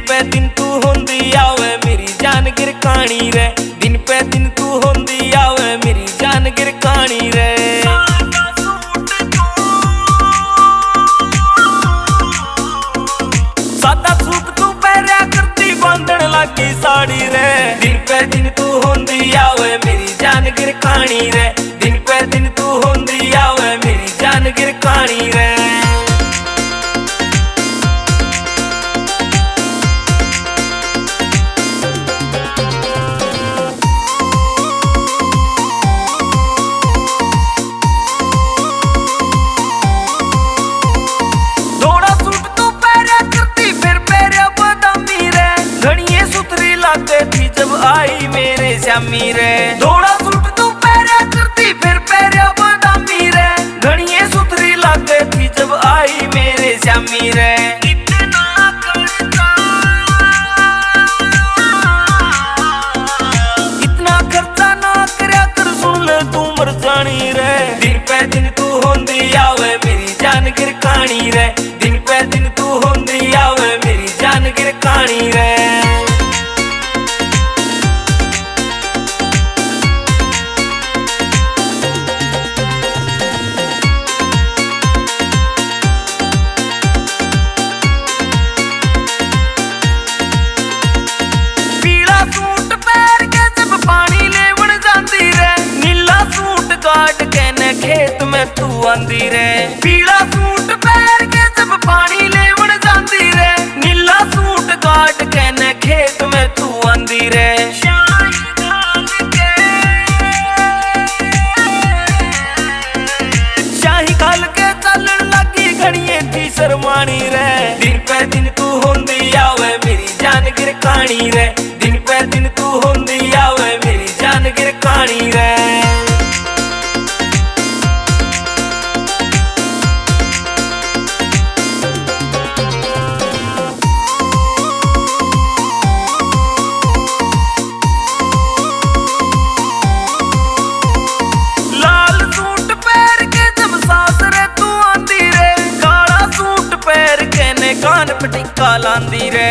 पे दिन तू होंदी आवे मेरी जान गिरकानी रे, दिन पे दिन तू होंदी आवे मेरी जान गिरकानी रे। सादा सूट तू पहरा करती बांधन लागी साड़ी रे, दिन पे दिन तू होंदी आवे मेरी जान गिरकानी रे, दिन पे दिन तू होंदी आवे मेरी जान गिरकानी रे। जब आई मेरे श्यामी रे थोड़ा सूट तू पहरा करती फिर पहरा बादामी रे, घड़िए सुथरी लागे थी जब आई मेरे श्यामी रे। इतना खर्चा ना करया कर सुन ले तू मर जानी रे, दिन पे दिन तू होंदी आवे मेरी जान गिरकानी रे, दिन पे दिन तू होंदी आवे मेरी जान गिरकानी रे। खेत में तू आंदी रे पीला सूट पहन के जब पानी लेवन जाती रे, नीला सूट काट के न खेत में तू आंदी रे। शाही खाल के चलन लगी घड़िए थी शर्मानी रे, दिन पे दिन तू होंदी आवे मेरी जान गिरकानी रे, दिन पे दिन तू होंदी आवे मेरी जान गिरकानी रे। कान पे टिक्का लांदी रे।